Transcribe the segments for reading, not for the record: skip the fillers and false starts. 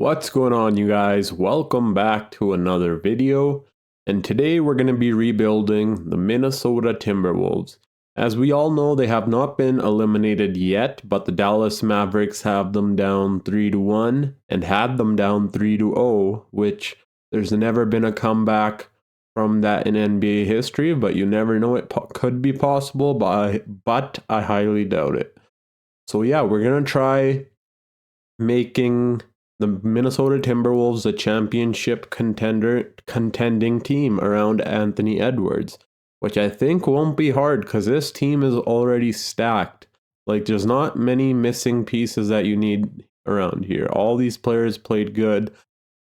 What's going on, you guys? Welcome back to another video. And today we're going to be rebuilding the Minnesota Timberwolves. As we all know, they have not been eliminated yet, but the Dallas Mavericks have them down 3-1 and had them down 3-0, which there's never been a comeback from that in NBA history, but you never know, it could be possible, but I highly doubt it. So yeah, we're going to try making the Minnesota Timberwolves a championship contending team around Anthony Edwards, which I think won't be hard because this team is already stacked. Like, there's not many missing pieces that you need around here. All these players played good.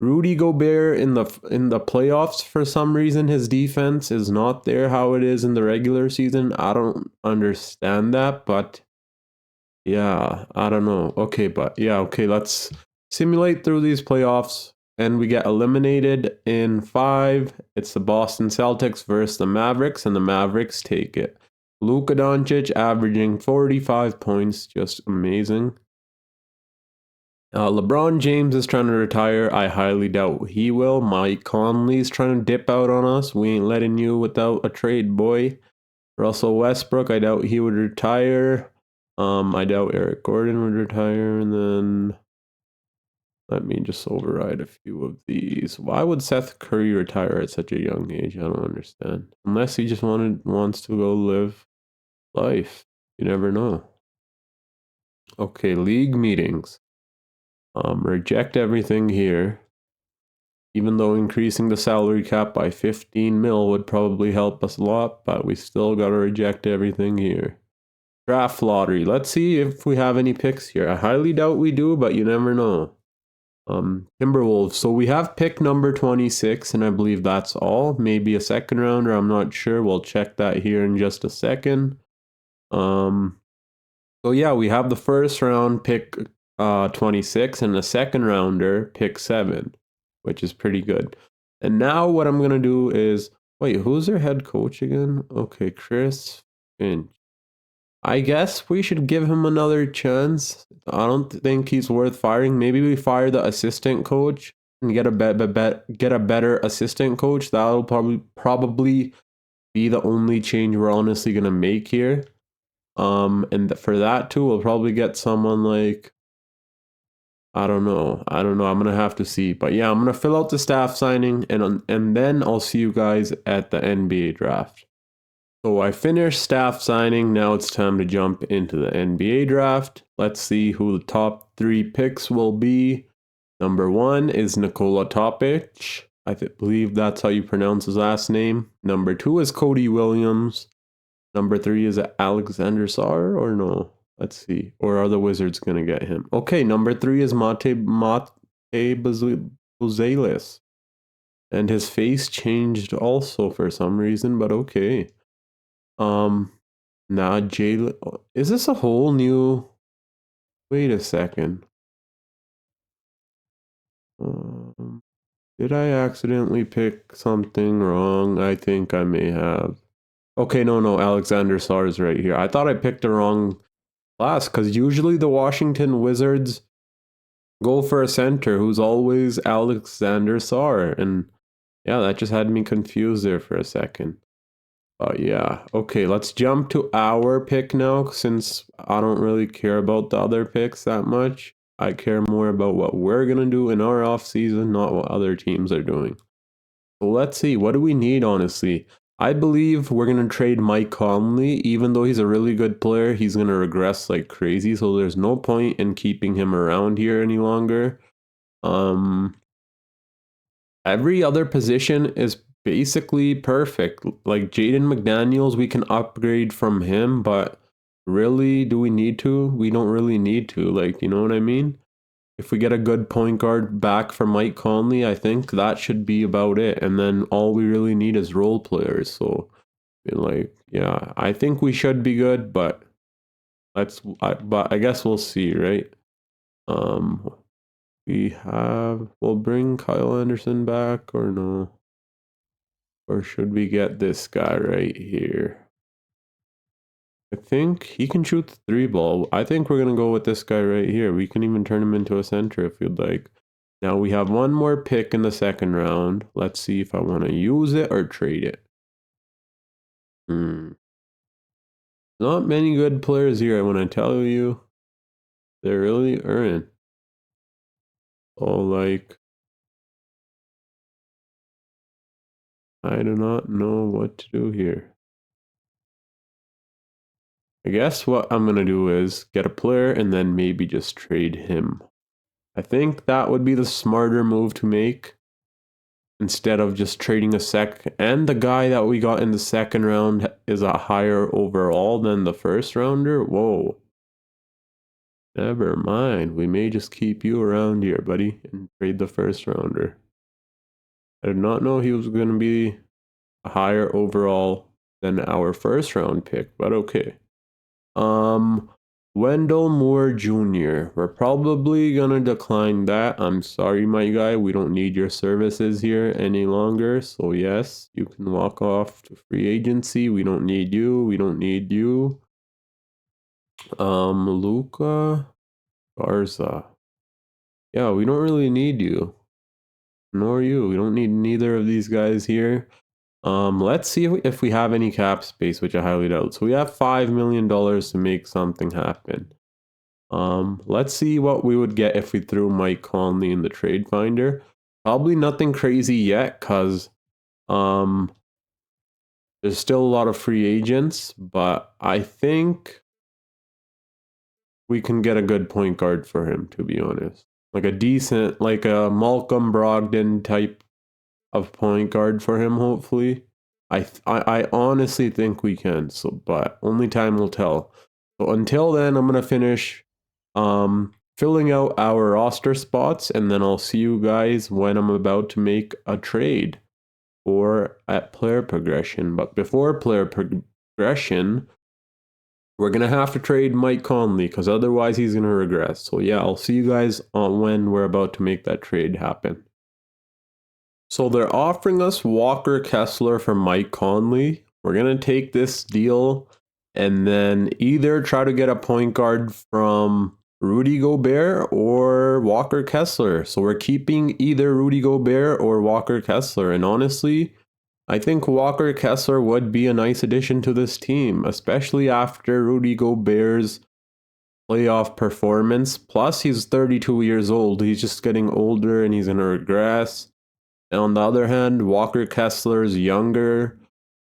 Rudy Gobert in the playoffs, for some reason his defense is not there how it is in the regular season. I don't understand that, but yeah, I don't know. Okay, but yeah, okay, let's simulate through these playoffs. And we get eliminated in 5. It's the Boston Celtics versus the Mavericks, and the Mavericks take it. Luka Doncic averaging 45 points, just amazing. LeBron James is trying to retire. I highly doubt he will. Mike Conley's trying to dip out on us. We ain't letting you without a trade, boy. Russell Westbrook, I doubt he would retire. I doubt Eric Gordon would retire, and then let me just override a few of these. Why would Seth Curry retire at such a young age? I don't understand. Unless he just wants to go live life. You never know. Okay, league meetings. Reject everything here. Even though increasing the salary cap by 15 mil would probably help us a lot, but we still gotta reject everything here. Draft lottery. Let's see if we have any picks here. I highly doubt we do, but you never know. Timberwolves. So we have pick number 26, and I believe that's all. Maybe a second rounder. I'm not sure. We'll check that here in just a second. So yeah, we have the first round pick 26 and the second rounder pick 7, which is pretty good. And now what I'm gonna do is wait, who's their head coach again? Okay, Chris Finch. I guess we should give him another chance. I don't think he's worth firing. Maybe we fire the assistant coach and get a better assistant coach. That'll probably be the only change we're honestly gonna make here. And for that too, we'll probably get someone like I don't know. I'm gonna have to see. But yeah, I'm gonna fill out the staff signing and then I'll see you guys at the NBA draft. So I finished staff signing. Now it's time to jump into the NBA draft. Let's see who the top 3 picks will be. Number 1 is Nikola Topic. I believe that's how you pronounce his last name. Number 2 is Cody Williams. Number 3 is Alexander Sarr, or no? Let's see. Or are the Wizards going to get him? Okay, number 3 is Mate Buzelis. And his face changed also for some reason, but okay. Nah, Jalen. Is this a whole new? Wait a second. Did I accidentally pick something wrong? I think I may have. Okay, no, Alexander Sarr is right here. I thought I picked the wrong class because usually the Washington Wizards go for a center who's always Alexander Sarr. And yeah, that just had me confused there for a second. Yeah, okay, let's jump to our pick now since I don't really care about the other picks that much. I care more about what we're going to do in our off season, not what other teams are doing. So let's see, what do we need, honestly? I believe we're going to trade Mike Conley. Even though he's a really good player, he's going to regress like crazy, so there's no point in keeping him around here any longer. Every other position is basically perfect. Like Jaden McDaniels, we can upgrade from him, but really, do we need to? We don't really need to. Like, you know what I mean? If we get a good point guard back for Mike Conley, I think that should be about it. And then all we really need is role players. So, like, yeah, I think we should be good, but but I guess we'll see, right? We'll bring Kyle Anderson back or no? Or should we get this guy right here? I think he can shoot the 3 ball. I think we're going to go with this guy right here. We can even turn him into a center if you'd like. Now we have one more pick in the second round. Let's see if I want to use it or trade it. Not many good players here, I want to tell you. They're really earning. Oh, like, I do not know what to do here. I guess what I'm going to do is get a player and then maybe just trade him. I think that would be the smarter move to make instead of just trading a sec. And the guy that we got in the second round is a higher overall than the first rounder. Whoa. Never mind. We may just keep you around here, buddy, and trade the first rounder. I did not know he was going to be a higher overall than our first round pick, but okay. Wendell Moore Jr. We're probably gonna decline that. I'm sorry, my guy. We don't need your services here any longer. So yes, you can walk off to free agency. We don't need you. We don't need you. Luca Garza. Yeah, we don't really need you. Nor you. We don't need neither of these guys here. Let's see if we have any cap space, which I highly doubt. So we have $5 million to make something happen. Let's see what we would get if we threw Mike Conley in the trade finder. Probably nothing crazy yet, cause there's still a lot of free agents, but I think we can get a good point guard for him, to be honest. Like a decent, like a Malcolm Brogdon type of point guard for him, hopefully. I honestly think we can, so but only time will tell. So until then, I'm gonna finish filling out our roster spots, and then I'll see you guys when I'm about to make a trade or at player progression. But before player progression, we're gonna have to trade Mike Conley because otherwise he's gonna regress. So yeah, I'll see you guys on when we're about to make that trade happen. So they're offering us Walker Kessler for Mike Conley. We're going to take this deal and then either try to get a point guard from Rudy Gobert or Walker Kessler. So we're keeping either Rudy Gobert or Walker Kessler. And honestly, I think Walker Kessler would be a nice addition to this team, especially after Rudy Gobert's playoff performance. Plus, he's 32 years old. He's just getting older and he's going to regress. And on the other hand, Walker Kessler's younger.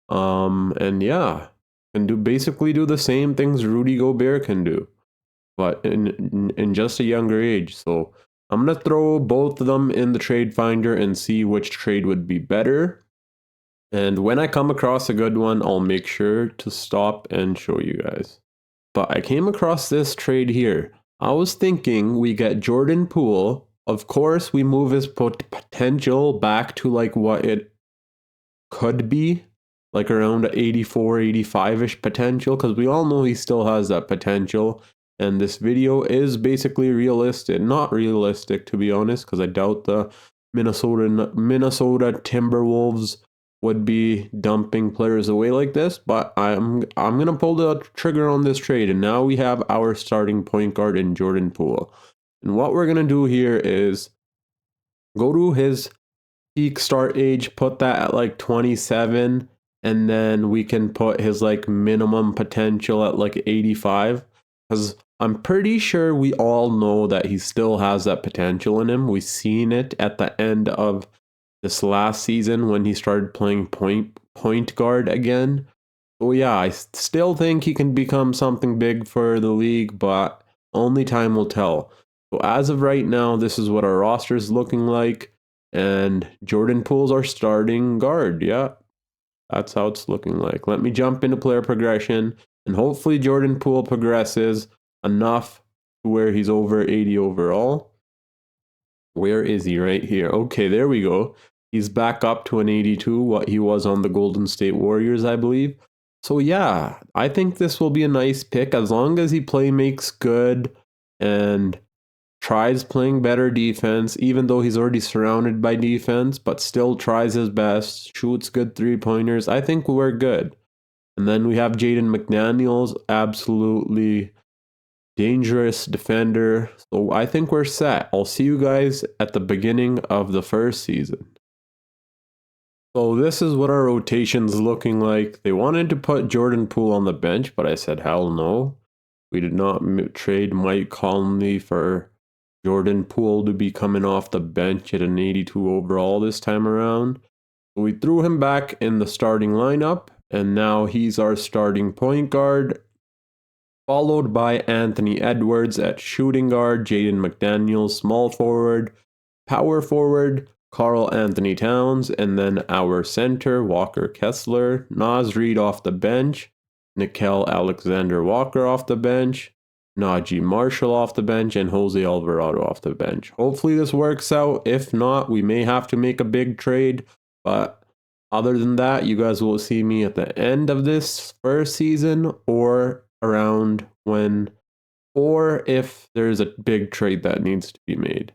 And yeah, can basically do the same things Rudy Gobert can do, but in just a younger age. So I'm gonna throw both of them in the trade finder and see which trade would be better. And when I come across a good one, I'll make sure to stop and show you guys. But I came across this trade here. I was thinking we get Jordan Poole. Of course, we move his potential back to like what it could be, like around 84, 85-ish potential, because we all know he still has that potential. And this video is basically realistic. Not realistic, to be honest, because I doubt the Minnesota Timberwolves would be dumping players away like this, but I'm gonna pull the trigger on this trade, and now we have our starting point guard in Jordan Poole. And what we're gonna do here is go to his peak start age, put that at like 27, and then we can put his like minimum potential at like 85, because I'm pretty sure we all know that he still has that potential in him. We've seen it at the end of this last season when he started playing point guard again. So yeah, I still think he can become something big for the league, but only time will tell. So as of right now, this is what our roster is looking like, and Jordan Poole's our starting guard. Yeah, that's how it's looking like. Let me jump into player progression, and hopefully Jordan Poole progresses enough to where he's over 80 overall. Where is he? Right here. Okay, there we go. He's back up to an 82, what he was on the Golden State Warriors, I believe. So yeah, I think this will be a nice pick as long as he makes good and tries playing better defense, even though he's already surrounded by defense, but still tries his best, shoots good three-pointers. I think we're good. And then we have Jaden McDaniels, absolutely dangerous defender. So I think we're set. I'll see you guys at the beginning of the first season. So this is what our rotation's looking like. They wanted to put Jordan Poole on the bench, but I said hell no. We did not trade Mike Conley for Jordan Poole to be coming off the bench at an 82 overall this time around. So we threw him back in the starting lineup, and now he's our starting point guard, followed by Anthony Edwards at shooting guard, Jaden McDaniels small forward, power forward, Karl Anthony Towns, and then our center, Walker Kessler, Naz Reid off the bench, Nickeil Alexander-Walker off the bench, Najee Marshall off the bench, and Jose Alvarado off the bench. Hopefully this works out. If not, we may have to make a big trade, but other than that, you guys will see me at the end of this first season or around when, or if there's a big trade that needs to be made.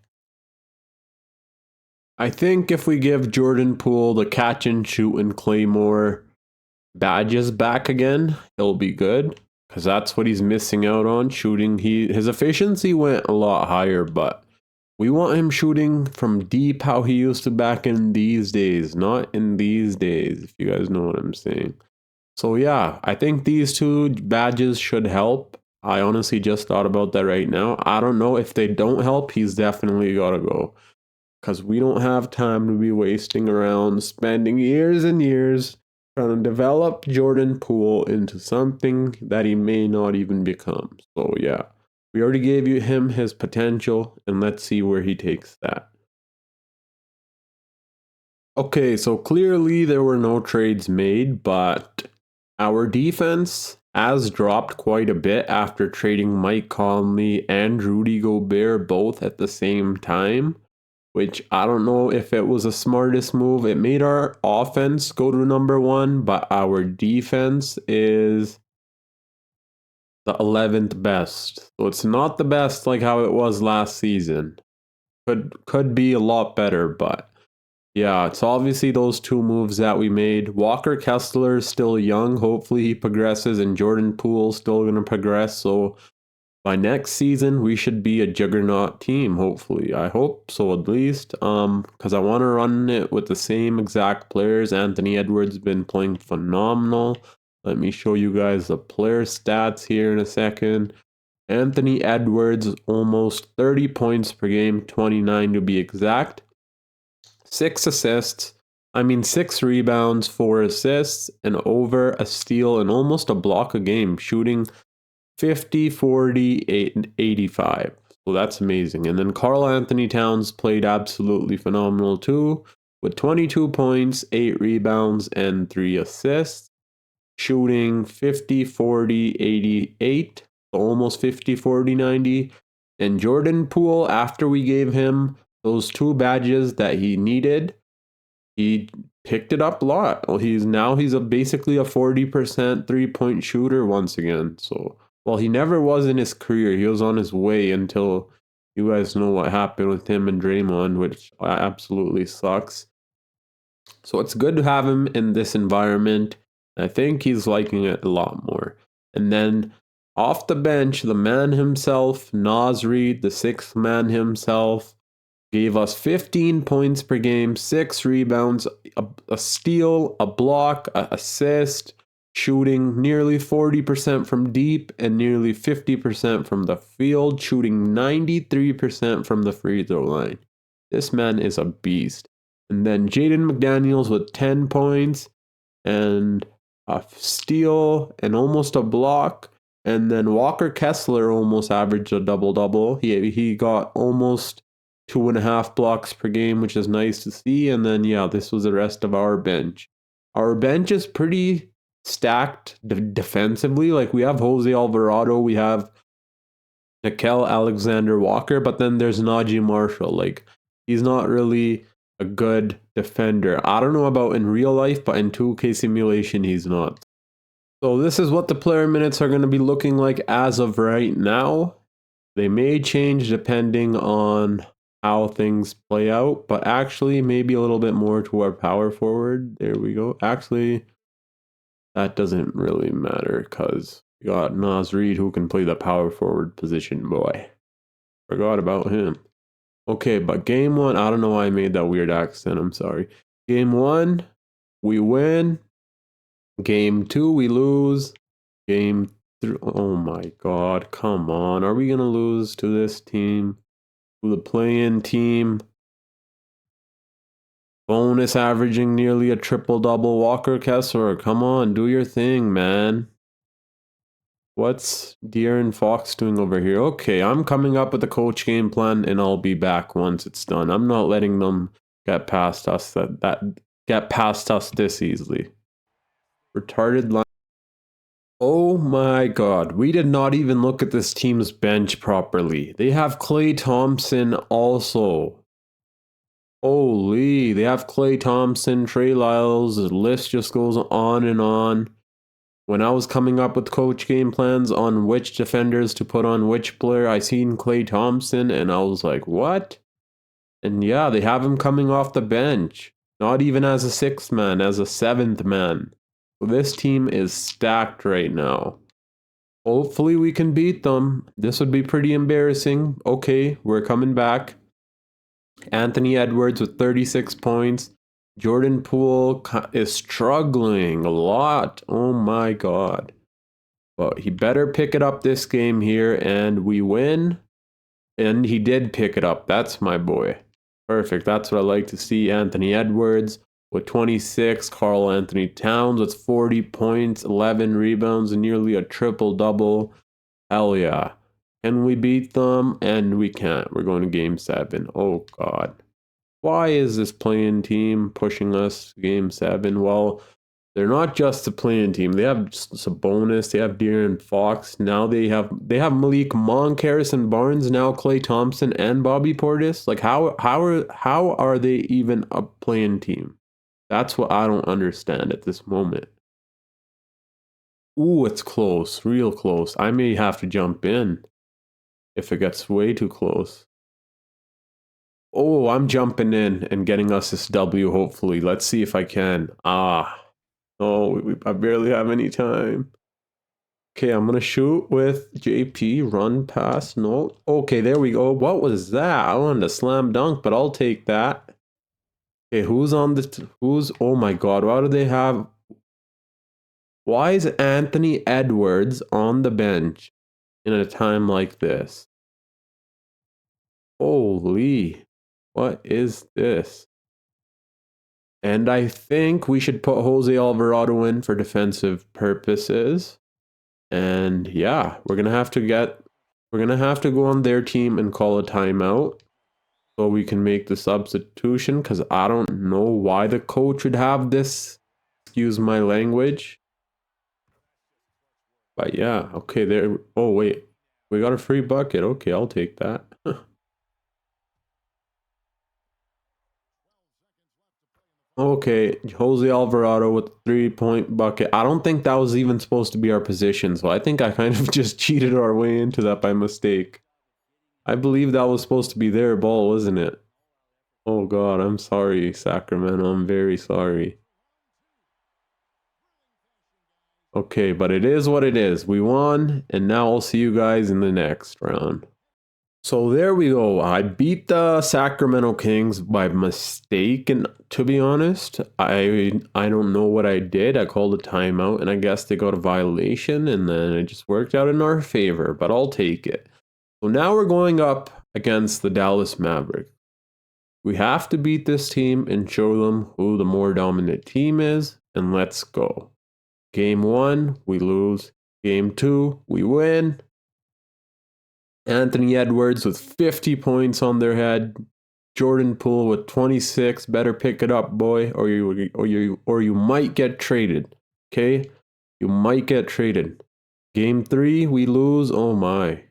I think if we give Jordan Poole the catch and shoot and Claymore badges back again, he'll be good, because that's what he's missing out on, shooting. His efficiency went a lot higher, but we want him shooting from deep how he used to back in these days, not in these days, if you guys know what I'm saying. So yeah, I think these two badges should help. I honestly just thought about that right now. I don't know if they don't help, he's definitely gotta go. Because we don't have time to be wasting around spending years and years trying to develop Jordan Poole into something that he may not even become. So yeah, we already gave him his potential, and let's see where he takes that. Okay, so clearly there were no trades made, but our defense has dropped quite a bit after trading Mike Conley and Rudy Gobert both at the same time, which I don't know if it was the smartest move. It made our offense go to number one, but our defense is the 11th best. So it's not the best like how it was last season. Could be a lot better, but yeah, it's obviously those two moves that we made. Walker Kessler is still young. Hopefully he progresses, and Jordan Poole's still going to progress. So by next season, we should be a juggernaut team, hopefully. I hope so, at least. Because I want to run it with the same exact players. Anthony Edwards been playing phenomenal. Let me show you guys the player stats here in a second. Anthony Edwards, almost 30 points per game, 29 to be exact. 6 assists. 6 rebounds, 4 assists, and over a steal and almost a block a game, shooting 50, 40, 8, and 85. So that's amazing. And then Karl Anthony Towns played absolutely phenomenal too, with 22 points, 8 rebounds, and 3 assists, shooting 50, 40, 88, so almost 50, 40, 90. And Jordan Poole, after we gave him those 2 badges that he needed, he picked it up a lot. Well, he's basically a 40% 3-point shooter once again. So, well, he never was in his career. He was on his way until you guys know what happened with him and Draymond, which absolutely sucks. So it's good to have him in this environment. I think he's liking it a lot more. And then off the bench, the man himself, Naz Reid, the 6th man himself, gave us 15 points per game, 6 rebounds, a steal, a block, an assist, shooting nearly 40% from deep and nearly 50% from the field, shooting 93% from the free throw line. This man is a beast. And then Jaden McDaniels with 10 points and a steal and almost a block. And then Walker Kessler almost averaged a double-double. He got almost 2.5 blocks per game, which is nice to see. And then, yeah, this was the rest of our bench. Our bench is pretty stacked defensively. Like, we have Jose Alvarado, we have Nickeil Alexander-Walker, but then there's Najee Marshall. Like, he's not really a good defender. I don't know about in real life, but in 2K simulation, he's not. So this is what the player minutes are going to be looking like as of right now. They may change depending on how things play out, but actually maybe a little bit more to our power forward. There we go. Actually, that doesn't really matter because We got Nas Reed, who can play the power forward position, boy. Forgot about him. Okay, but game one, I don't know why I made that weird accent. I'm sorry. Game one, we win. Game two, we lose. Game three, oh my god, come on. Are we going to lose to this team? To the play-in team? Bonus averaging nearly a triple-double. Walker Kessler, come on, do your thing, man. What's De'Aaron Fox doing over here? Okay, I'm coming up with a coach game plan, and I'll be back once it's done. I'm not letting them get past us get past us this easily. Retarded line. Oh my god, we did not even look at this team's bench properly. They have Klay Thompson also. Holy, they have Klay Thompson, Trey Lyles, the list just goes on and on. When I was coming up with coach game plans on which defenders to put on which player, I seen Klay Thompson and I was like, what? And yeah, they have him coming off the bench. Not even as a sixth man, as a seventh man. So this team is stacked right now. Hopefully we can beat them. This would be pretty embarrassing. Okay, we're coming back. Anthony Edwards with 36 points. Jordan Poole is struggling a lot. Oh my god. But he better pick it up this game here and we win. And he did pick it up. That's my boy. Perfect. That's what I like to see. Anthony Edwards with 26. Karl Anthony Towns with 40 points, 11 rebounds, and nearly a triple-double. Hell yeah. Can we beat them? And we can't. We're going to game 7. Oh, God. Why is this playing team pushing us to game 7? Well, they're not just a playing team. They have Sabonis. They have De'Aaron Fox. Now they have Malik Monk, Harrison Barnes. Now Klay Thompson and Bobby Portis. Like how are they even a playing team? That's what I don't understand at this moment. Ooh, it's close, real close. I may have to jump in if it gets way too close. Oh, I'm jumping in and getting us this W, hopefully. Let's see if I can. Oh, I barely have any time. Okay, I'm going to shoot with JP. Run pass. No. Okay, there we go. What was that? I wanted a slam dunk, but I'll take that. Okay, who's on the... Oh my god, why do they have... Why is Anthony Edwards on the bench in a time like this? Holy... What is this? And I think we should put Jose Alvarado in for defensive purposes. And yeah, we're gonna have to go on their team and call a timeout so we can make the substitution, because I don't know why the coach would have this. Excuse my language. But yeah, okay, there. Oh wait, we got a free bucket. Okay, I'll take that. Okay, Jose Alvarado with 3-point bucket. I don't think that was even supposed to be our position, so I think I kind of just cheated our way into that by mistake. I believe that was supposed to be their ball, wasn't it? Oh god, I'm sorry, Sacramento. I'm very sorry. Okay, but it is what it is. We won, and now I'll see you guys in the next round. So there we go. I beat the Sacramento Kings by mistake, and to be honest, I don't know what I did. I called a timeout, and I guess they got a violation, and then it just worked out in our favor, but I'll take it. So now we're going up against the Dallas Mavericks. We have to beat this team and show them who the more dominant team is, and let's go. Game 1, we lose. Game 2, we win. Anthony Edwards with 50 points on their head. Jordan Poole with 26. Better pick it up, boy, or you might get traded. Okay? You might get traded. Game 3, we lose. Oh my.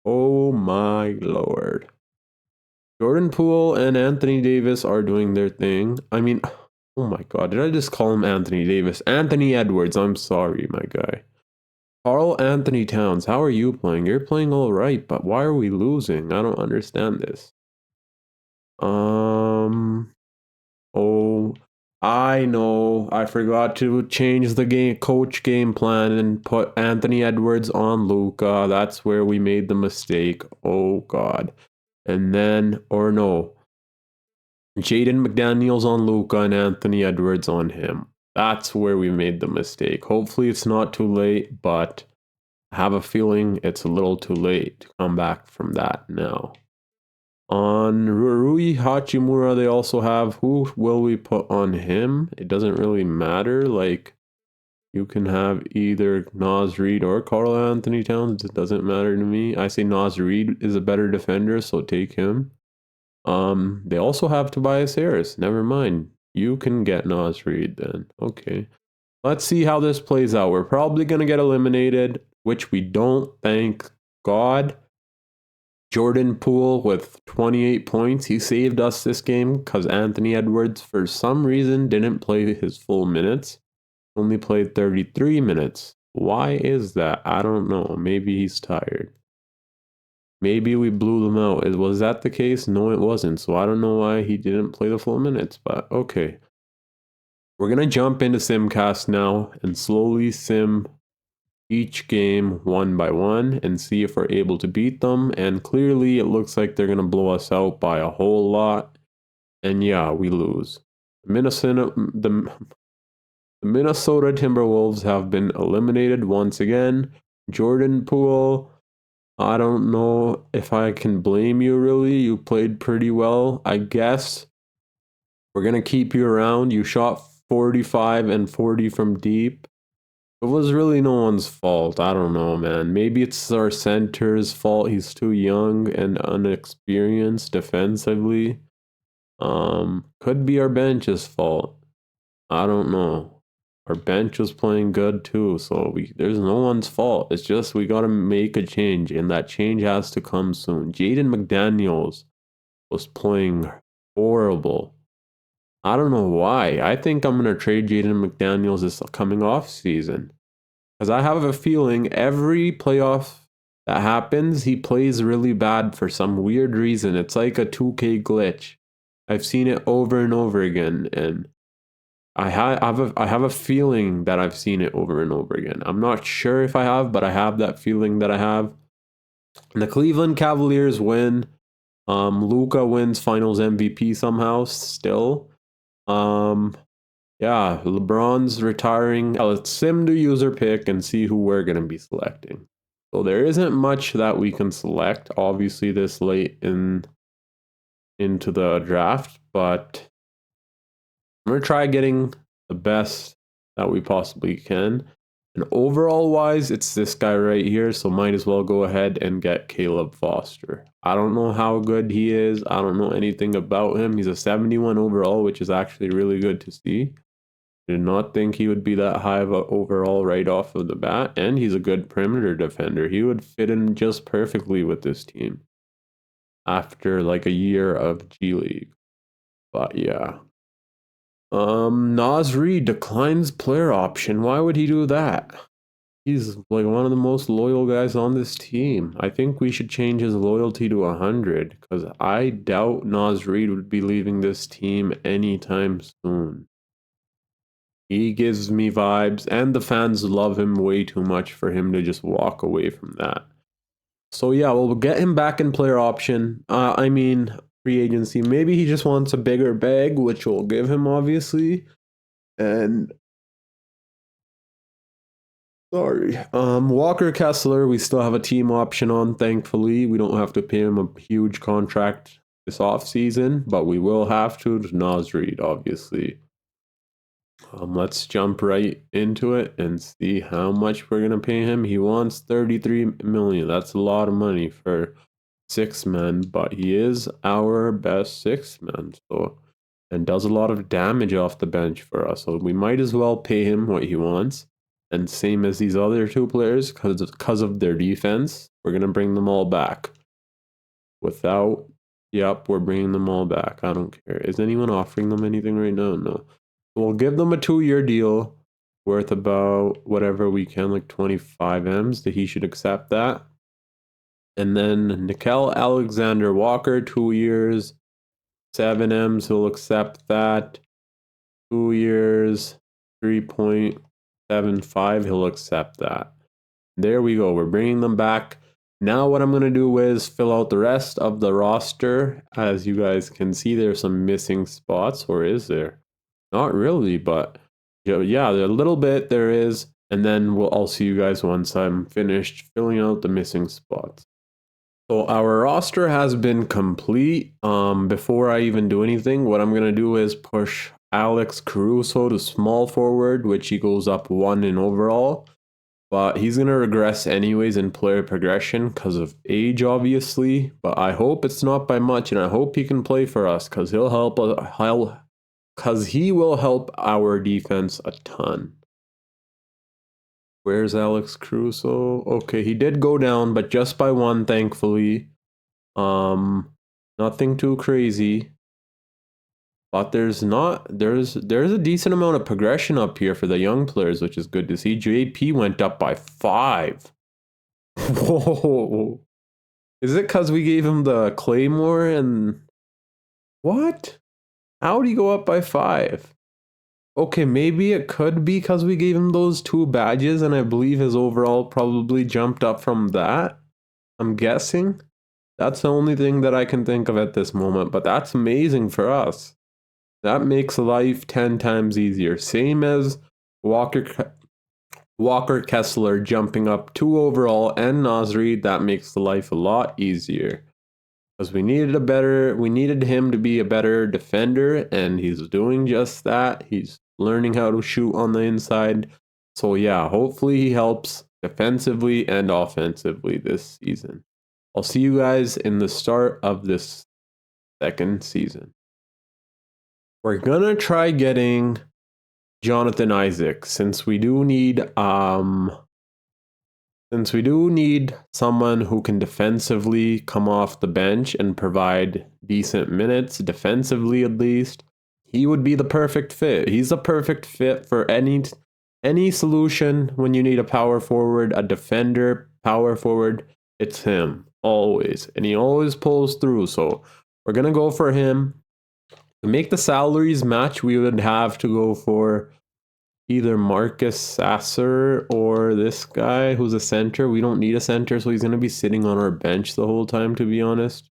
Oh my lord. Jordan Poole and Anthony Davis are doing their thing. I mean, oh my god, did I just call him Anthony Davis? Anthony Edwards, I'm sorry, my guy. Karl Anthony Towns, how are you playing? You're playing all right, but why are we losing? I don't understand this. Oh, I know. I forgot to change the game plan and put Anthony Edwards on Luka. That's where we made the mistake. Oh God. And then, or no, Jaden McDaniels on Luka and Anthony Edwards on him. That's where we made the mistake. Hopefully it's not too late, but I have a feeling it's a little too late to come back from that now. On Rui Hachimura, they also have, who will we put on him? It doesn't really matter. Like, you can have either Nas Reed or Carl Anthony Towns. It doesn't matter to me. I say Nas Reed is a better defender, so take him. They also have Tobias Harris. Never mind. You can get Nas Reed then. Okay. Let's see how this plays out. We're probably going to get eliminated, which we don't, thank God. Jordan Poole with 28 points. He saved us this game because Anthony Edwards, for some reason, didn't play his full minutes. Only played 33 minutes. Why is that? I don't know. Maybe he's tired. Maybe we blew them out. Was that the case? No, it wasn't. So I don't know why he didn't play the full minutes, but okay. We're going to jump into Simcast now and slowly sim each game one by one and see if we're able to beat them. And clearly it looks like they're going to blow us out by a whole lot. And yeah, we lose. The Minnesota Timberwolves have been eliminated once again. Jordan Poole, I don't know if I can blame you really. You played pretty well, I guess. We're going to keep you around. You shot 45 and 40 from deep. It was really no one's fault. I don't know, man. Maybe it's our center's fault. He's too young and unexperienced defensively. Could be our bench's fault. I don't know. Our bench was playing good too, so there's no one's fault. It's just we gotta make a change, and that change has to come soon. Jaden McDaniels was playing horrible. I don't know why. I think I'm gonna trade Jaden McDaniels this coming off season. Because I have a feeling every playoff that happens, he plays really bad for some weird reason. It's like a 2K glitch. I've seen it over and over again, and I have a feeling that I've seen it over and over again. I'm not sure if I have, but I have that feeling that I have. And the Cleveland Cavaliers win. Luka wins Finals MVP somehow still. Yeah, LeBron's retiring. Let's sim to user pick and see who we're going to be selecting. So there isn't much that we can select, obviously, this late into the draft, but I'm going to try getting the best that we possibly can. And overall wise, it's this guy right here, so might as well go ahead and get Caleb Foster. I don't know how good he is. I don't know anything about him. He's a 71 overall, which is actually really good to see. Did not think he would be that high of a overall right off of the bat, and he's a good perimeter defender. He would fit in just perfectly with this team after like a year of G League. But yeah. Nas Reed declines player option. Why would he do that? He's like one of the most loyal guys on this team. I think we should change his loyalty to 100 because I doubt Nas Reed would be leaving this team anytime soon. He gives me vibes, and the fans love him way too much for him to just walk away from that. So yeah, we'll get him back in player option. I mean, free agency. Maybe he just wants a bigger bag, which we'll give him, obviously. And sorry, Walker Kessler, we still have a team option on. Thankfully, we don't have to pay him a huge contract this off season, but we will have to. Nas Reed, obviously. Let's jump right into it and see how much we're gonna pay him. He wants 33 million. That's a lot of money for 6 men, but he is our best 6 man. So, and does a lot of damage off the bench for us. So we might as well pay him what he wants. And same as these other two players, because of their defense, we're gonna bring them all back. Yep, we're bringing them all back. I don't care. Is anyone offering them anything right now? No. We'll give them a 2-year deal worth about whatever we can, like 25 M's. That he should accept that. And then Nickel Alexander Walker, 2 years, 7 M's. He'll accept that. 2 years, 3.75. He'll accept that. There we go. We're bringing them back. Now what I'm going to do is fill out the rest of the roster. As you guys can see, there's some missing spots. Or is there? Not really, but yeah, a little bit there is. And then I'll see you guys once I'm finished filling out the missing spots. So our roster has been complete. Before I even do anything, what I'm going to do is push Alex Caruso to small forward, which he goes up 1 in overall. But he's going to regress anyways in player progression because of age, obviously. But I hope it's not by much, and I hope he can play for us because he will help our defense a ton. Where's Alex Caruso? Okay, he did go down, but just by 1, thankfully. Nothing too crazy. But there's a decent amount of progression up here for the young players, which is good to see. JP went up by 5. Whoa. Is it because we gave him the Claymore and... What? How'd he go up by 5? Okay, maybe it could be because we gave him those 2 badges, and I believe his overall probably jumped up from that. I'm guessing. That's the only thing that I can think of at this moment, but that's amazing for us. That makes life 10 times easier. Same as Walker Kessler jumping up 2 overall and Nasri. That makes the life a lot easier. Because we needed him to be a better defender, and he's doing just that. He's learning how to shoot on the inside. So yeah, hopefully he helps defensively and offensively this season. I'll see you guys in the start of this second season. We're gonna try getting Jonathan Isaac since we do need someone who can defensively come off the bench and provide decent minutes, defensively at least. He would be the perfect fit. He's a perfect fit for any solution when you need a power forward, a defender, power forward. It's him, always. And he always pulls through, so we're going to go for him. To make the salaries match, we would have to go for either Marcus Sasser or this guy who's a center. We don't need a center, so he's going to be sitting on our bench the whole time, to be honest.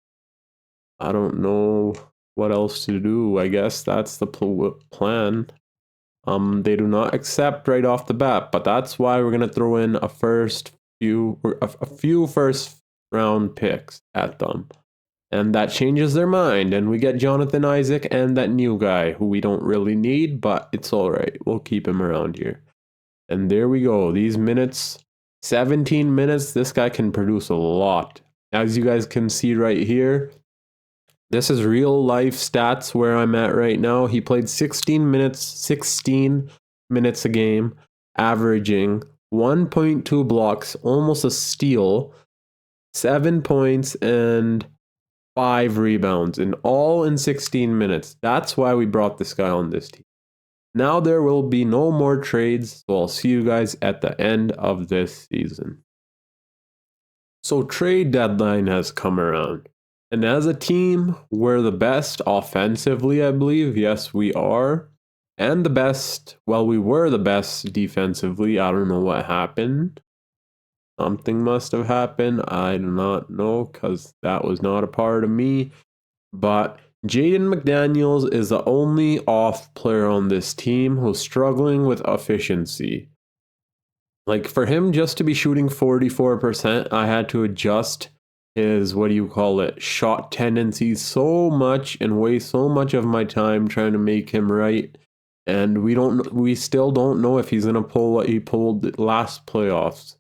I don't know what else to do. I guess that's the plan. They do not accept right off the bat, but that's why we're going to throw in a few first round picks at them. And that changes their mind, and we get Jonathan Isaac and that new guy who we don't really need, but it's all right. We'll keep him around here. And there we go. These minutes, 17 minutes, this guy can produce a lot. As you guys can see right here, this is real life stats where I'm at right now. He played 16 minutes a game, averaging 1.2 blocks, almost a steal, 7 points, and 5 rebounds, and all in 16 minutes. That's why we brought this guy on this team. Now there will be no more trades, so I'll see you guys at the end of this season. So trade deadline has come around. And as a team, we're the best offensively, I believe. Yes, we are. And the best, well, we were the best defensively. I don't know what happened. Something must have happened. I do not know because that was not a part of me. But Jaden McDaniels is the only off player on this team who's struggling with efficiency. Like for him just to be shooting 44%, I had to adjust his, shot tendencies so much and waste so much of my time trying to make him right. And we still don't know if he's going to pull what he pulled last playoffs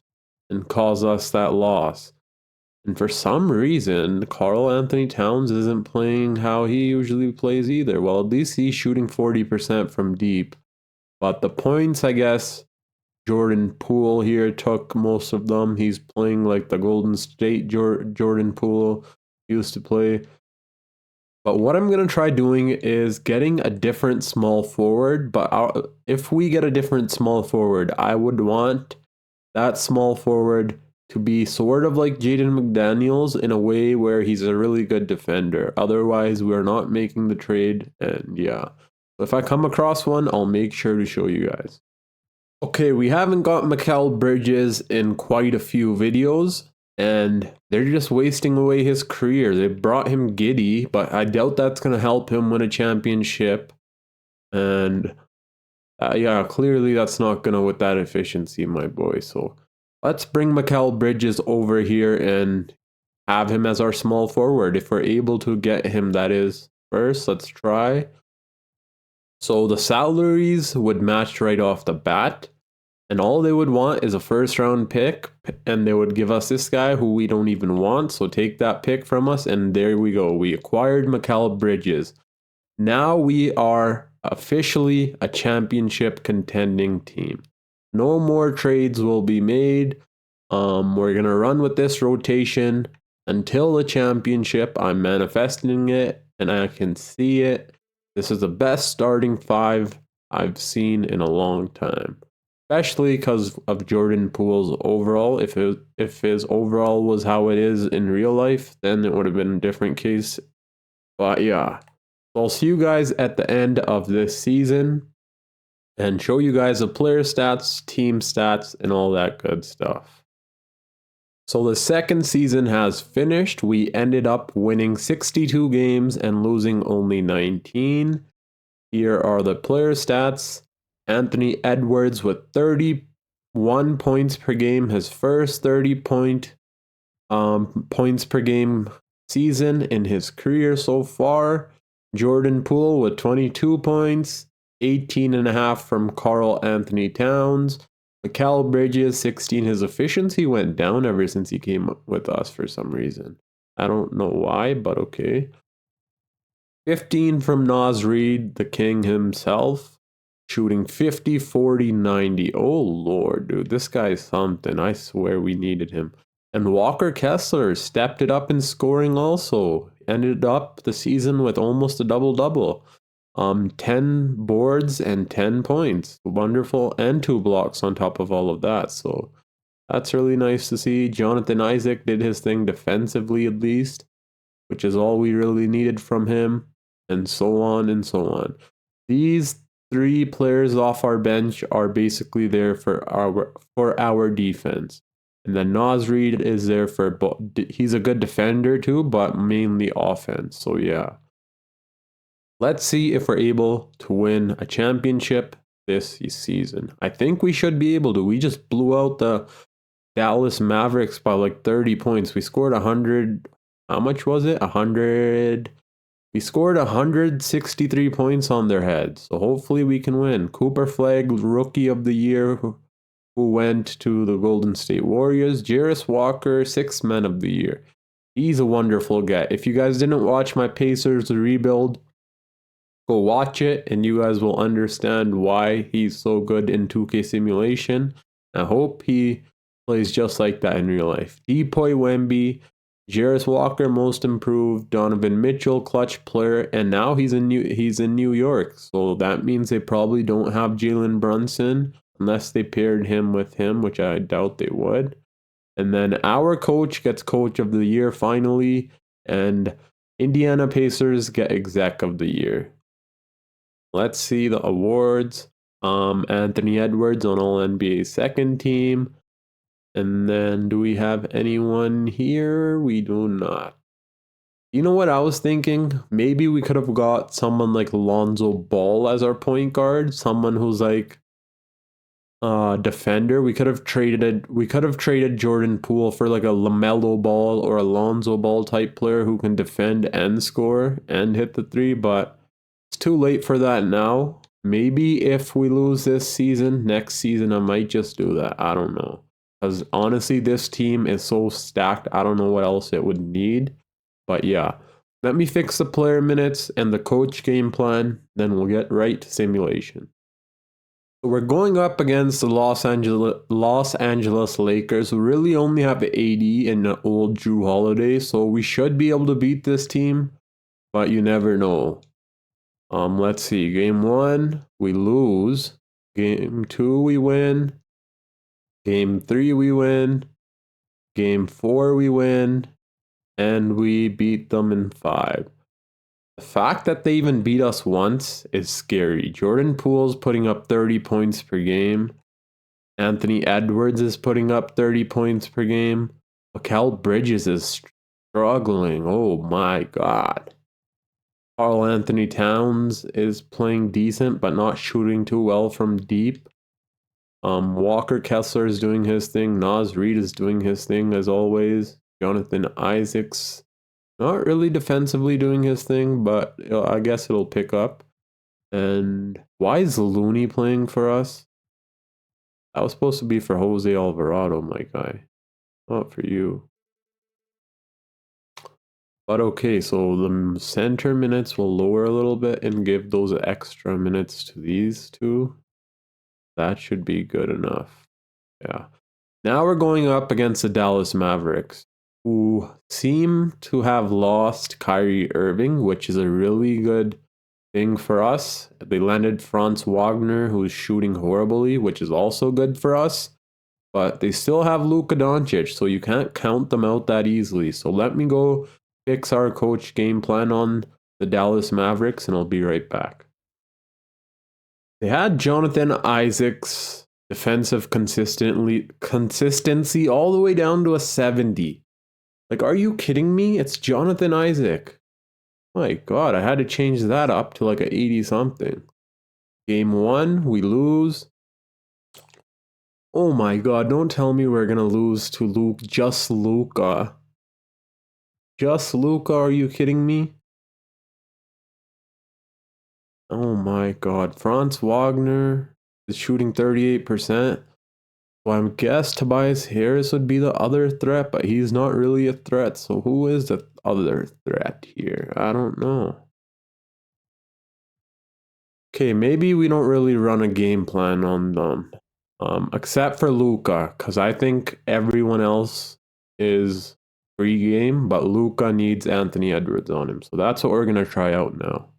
and cause us that loss. And for some reason, Karl Anthony Towns isn't playing how he usually plays either. Well, at least he's shooting 40% from deep. But the points, I guess, Jordan Poole here took most of them. He's playing like the Golden State Jordan Poole used to play. But what I'm going to try doing is getting a different small forward. But if we get a different small forward, I would want that small forward to be sort of like Jaden McDaniels in a way where he's a really good defender. Otherwise, we're not making the trade. And yeah, So if I come across one, I'll make sure to show you guys. Okay, we haven't got Mikal Bridges in quite a few videos, and they're just wasting away his career. They brought him Giddy, but I doubt that's going to help him win a championship. And yeah, clearly that's not going to with that efficiency, my boy. So let's bring Mikal Bridges over here and have him as our small forward. If we're able to get him, that is. First, let's try. So the salaries would match right off the bat. And all they would want is a first round pick, and they would give us this guy who we don't even want. So take that pick from us, and there we go. We acquired Mikal Bridges. Now we are officially a championship contending team. No more trades will be made. We're gonna run with this rotation until the championship. I'm manifesting it, and I can see it. This is the best starting five I've seen in a long time, especially because of Jordan Poole's overall. If his overall was how it is in real life, then it would have been a different case. But yeah, so I'll see you guys at the end of this season and show you guys the player stats, team stats, and all that good stuff. So the second season has finished. We ended up winning 62 games and losing only 19. Here are the player stats. Anthony Edwards with 31 points per game, his first 30 points per game season in his career so far. Jordan Poole with 22 points, 18.5 from Karl Anthony Towns. Mikal Bridges, 16. His efficiency went down ever since he came with us for some reason. I don't know why, but okay. 15 from Reuild, the king himself, shooting 50, 40, 90. Oh, Lord, dude, this guy's something. I swear we needed him. And Walker Kessler stepped it up in scoring also. Ended up the season with almost a double-double. 10 boards and 10 points. Wonderful. And 2 blocks on top of all of that. So that's really nice to see. Jonathan Isaac did his thing defensively at least, which is all we really needed from him. And so on and so on. These 3 players off our bench are basically there for our defense. And then Reuild is there for he's a good defender too, but mainly offense. So yeah. Let's see if we're able to win a championship this season. I think we should be able to. We just blew out the Dallas Mavericks by like 30 points. We scored 100. How much was it? 100. We scored 163 points on their heads. So hopefully we can win. Cooper Flag, Rookie of the Year, who went to the Golden State Warriors. Jarris Walker, 6th Man of the Year. He's a wonderful guy. If you guys didn't watch my Pacers rebuild, go watch it and you guys will understand why he's so good in 2K simulation. I hope he plays just like that in real life. Depoy Wemby, Jarris Walker, most improved. Donovan Mitchell, clutch player, and now he's in New York. So that means they probably don't have Jalen Brunson unless they paired him with him, which I doubt they would. And then our coach gets Coach of the Year finally, and Indiana Pacers get Exec of the Year. Let's see the awards. Anthony Edwards on All NBA second team. And then do we have anyone here? We do not. You know what I was thinking? Maybe we could have got someone like Lonzo Ball as our point guard. Someone who's like defender. We could have traded Jordan Poole for like a LaMelo Ball or a Lonzo Ball type player who can defend and score and hit the 3, but it's too late for that now. Maybe if we lose this season, next season I might just do that. I don't know. Because honestly, this team is so stacked, I don't know what else it would need. But yeah, let me fix the player minutes and the coach game plan, then we'll get right to simulation. So we're going up against the Los Angeles Lakers, who really only have 80 and an old Drew Holiday, so we should be able to beat this team, but you never know. Let's see. Game 1, we lose. Game 2, we win. Game 3, we win. Game 4, we win. And we beat them in 5. The fact that they even beat us once is scary. Jordan Poole's putting up 30 points per game. Anthony Edwards is putting up 30 points per game. Mikal Bridges is struggling. Oh my god. Karl Anthony Towns is playing decent, but not shooting too well from deep. Walker Kessler is doing his thing. Naz Reid is doing his thing as always. Jonathan Isaacs, not really defensively doing his thing, but I guess it'll pick up. And why is Looney playing for us? That was supposed to be for Jose Alvarado, my guy. Not for you. But okay, so the center minutes will lower a little bit and give those extra minutes to these two. That should be good enough. Yeah. Now we're going up against the Dallas Mavericks, who seem to have lost Kyrie Irving, which is a really good thing for us. They landed Franz Wagner, who's shooting horribly, which is also good for us. But they still have Luka Doncic, so you can't count them out that easily. So let me go fix our coach game plan on the Dallas Mavericks, and I'll be right back. They had Jonathan Isaac's defensive consistency all the way down to a 70. Like, are you kidding me? It's Jonathan Isaac. My God, I had to change that up to like a 80 something. Game 1, we lose. Oh my God, don't tell me we're gonna lose to just Luka. Just Luka, are you kidding me? Oh my God, Franz Wagner is shooting 38%. Well, I guess Tobias Harris would be the other threat, but he's not really a threat. So who is the other threat here? I don't know. Okay, maybe we don't really run a game plan on them. Except for Luka, because I think everyone else is free game, but Luka needs Anthony Edwards on him. So that's what we're going to try out now.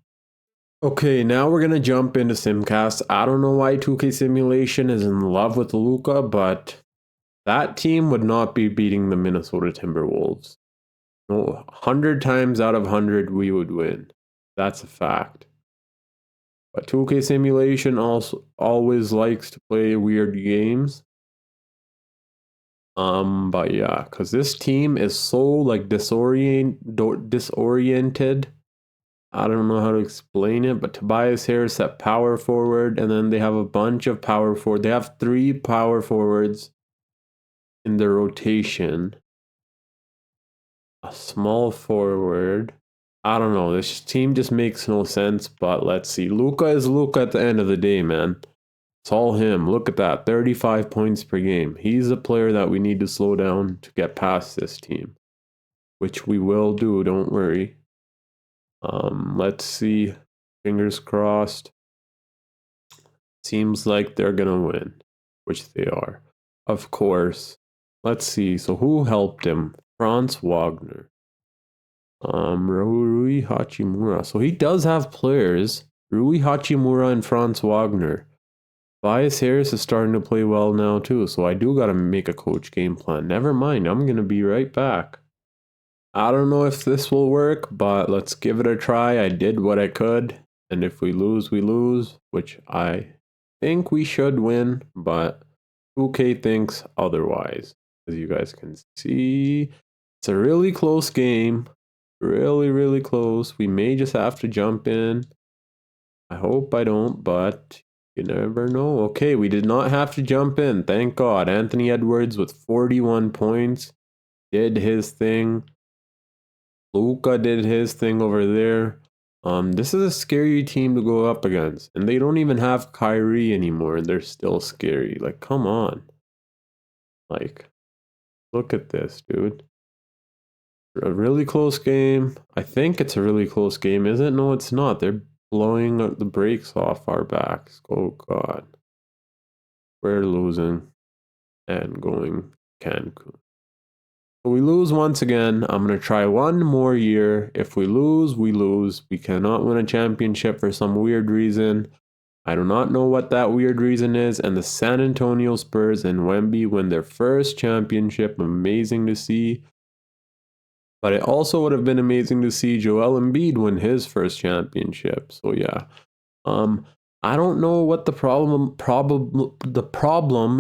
Okay, now we're going to jump into Simcast. I don't know why 2K Simulation is in love with Luka, but that team would not be beating the Minnesota Timberwolves. No, 100 times out of 100 we would win. That's a fact. But 2K Simulation also always likes to play weird games. But yeah, because this team is so like disoriented. I don't know how to explain it, but Tobias Harris at power forward, and then they have a bunch of power forward. They have 3 power forwards in their rotation. A small forward. I don't know. This team just makes no sense, but let's see. Luka is Luka at the end of the day, man. It's all him. Look at that. 35 points per game. He's a player that we need to slow down to get past this team, which we will do. Don't worry. Let's see. Fingers crossed. Seems like they're going to win, which they are. Of course. Let's see. So who helped him? Franz Wagner. Rui Hachimura. So he does have players. Rui Hachimura and Franz Wagner. Tobias Harris is starting to play well now too, so I do gotta make a coach game plan. Never mind, I'm gonna be right back. I don't know if this will work, but let's give it a try. I did what I could, and if we lose, we lose, which I think we should win, but 2K thinks otherwise. As you guys can see, it's a really close game. Really, really close. We may just have to jump in. I hope I don't, but you never know. Okay, we did not have to jump in. Thank God. Anthony Edwards with 41 points did his thing. Luka did his thing over there. This is a scary team to go up against. And they don't even have Kyrie anymore, and they're still scary. Like, come on. Like, look at this, dude. A really close game. I think it's a really close game, isn't it? No, it's not. They're blowing the brakes off our backs. Oh, God. We're losing and going Cancun. So we lose once again. I'm going to try one more year. If we lose, we lose. We cannot win a championship for some weird reason. I do not know what that weird reason is. And the San Antonio Spurs and Wemby win their first championship. Amazing to see. But it also would have been amazing to see Joel Embiid win his first championship. So yeah. Um, I don't know what the problem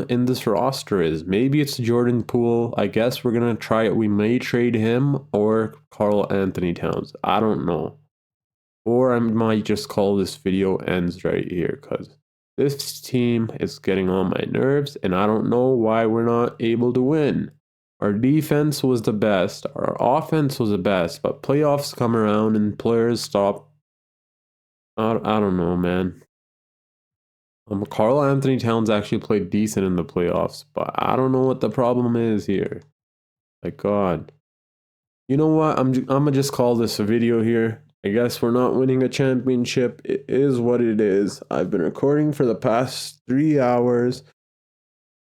in this roster is. Maybe it's Jordan Poole. I guess we're gonna try it. We may trade him or Karl Anthony Towns. I don't know. Or I might just call this video ends right here because this team is getting on my nerves and I don't know why we're not able to win. Our defense was the best, our offense was the best, but playoffs come around and players stop. I don't know, man. Karl Anthony Towns actually played decent in the playoffs, but I don't know what the problem is here. Like, God. You know what? I'm gonna just call this a video here. I guess we're not winning a championship. It is what it is. I've been recording for the past 3 hours.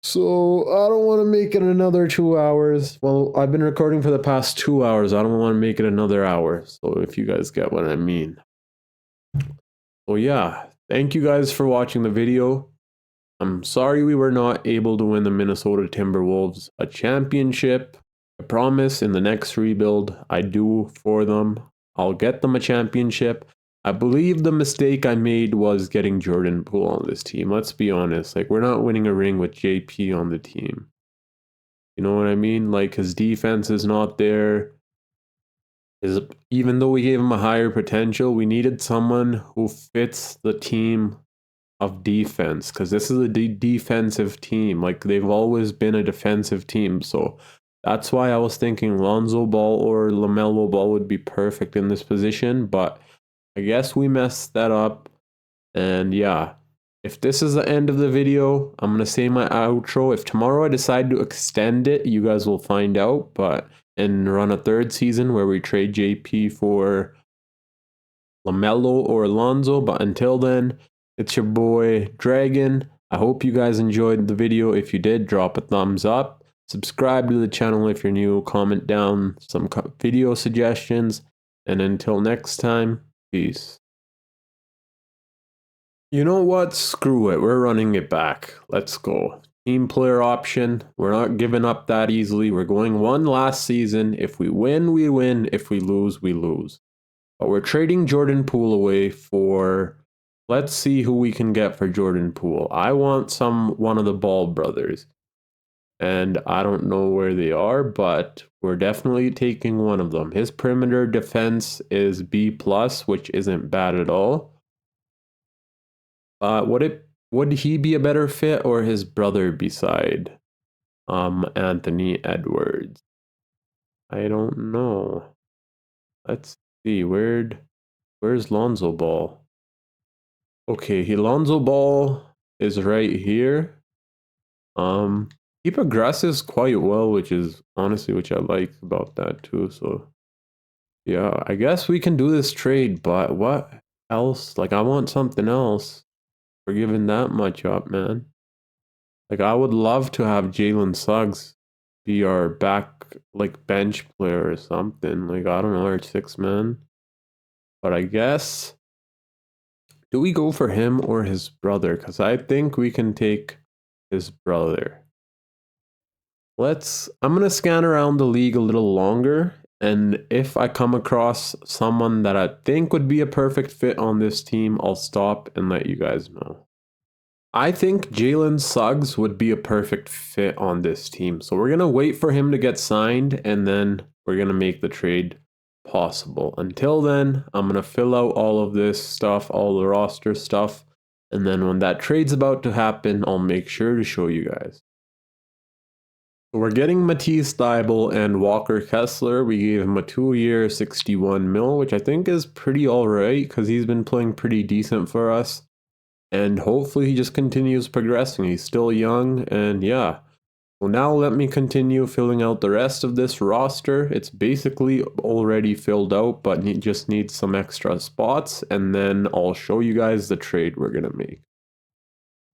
So I don't want to make it another 2 hours. Well, I've been recording for the past 2 hours. I don't want to make it another hour. So if you guys get what I mean. Well, yeah. Thank you guys for watching the video. I'm sorry we were not able to win the Minnesota Timberwolves a championship. I promise in the next rebuild I do for them. I'll get them a championship. I believe the mistake I made was getting Jordan Poole on this team. Let's be honest. Like, we're not winning a ring with JP on the team. You know what I mean? Like, his defense is not there. Even though we gave him a higher potential, we needed someone who fits the team of defense, because this is a defensive team. Like, they've always been a defensive team. So that's why I was thinking Lonzo Ball or LaMelo Ball would be perfect in this position. But I guess we messed that up. And yeah, if this is the end of the video, I'm going to say my outro. If tomorrow I decide to extend it, you guys will find out. But and run a third season where we trade JP for LaMelo or Alonzo. But until then, it's your boy Dragon. I hope you guys enjoyed the video. If you did, drop a thumbs up. Subscribe to the channel if you're new. Comment down some video suggestions. And until next time, peace. You know what? Screw it. We're running it back. Let's go. Team player option. We're not giving up that easily. We're going one last season. If we win, we win. If we lose, we lose. But we're trading Jordan Poole away for... Let's see who we can get for Jordan Poole. I want one of the Ball brothers. And I don't know where they are, but we're definitely taking one of them. His perimeter defense is B+, which isn't bad at all. Would he be a better fit or his brother beside Anthony Edwards? I don't know. Let's see. Where's Lonzo Ball? Okay, Lonzo Ball is right here. He progresses quite well, which is honestly which I like about that too. So yeah, I guess we can do this trade, but what else? Like, I want something else. We're giving that much up, man. Like, I would love to have Jalen Suggs be our bench player or something. Like, I don't know, our sixth man. But I guess, do we go for him or his brother? Because I think we can take his brother. I'm going to scan around the league a little longer. And if I come across someone that I think would be a perfect fit on this team, I'll stop and let you guys know. I think Jalen Suggs would be a perfect fit on this team. So we're going to wait for him to get signed, and then we're going to make the trade possible. Until then, I'm going to fill out all of this stuff, all the roster stuff. And then when that trade's about to happen, I'll make sure to show you guys. So we're getting Matisse Thybulle and Walker Kessler. We gave him a 2-year, 61 mil, which I think is pretty alright because he's been playing pretty decent for us. And hopefully he just continues progressing. He's still young, and yeah. Well, now let me continue filling out the rest of this roster. It's basically already filled out, but it just needs some extra spots, and then I'll show you guys the trade we're going to make.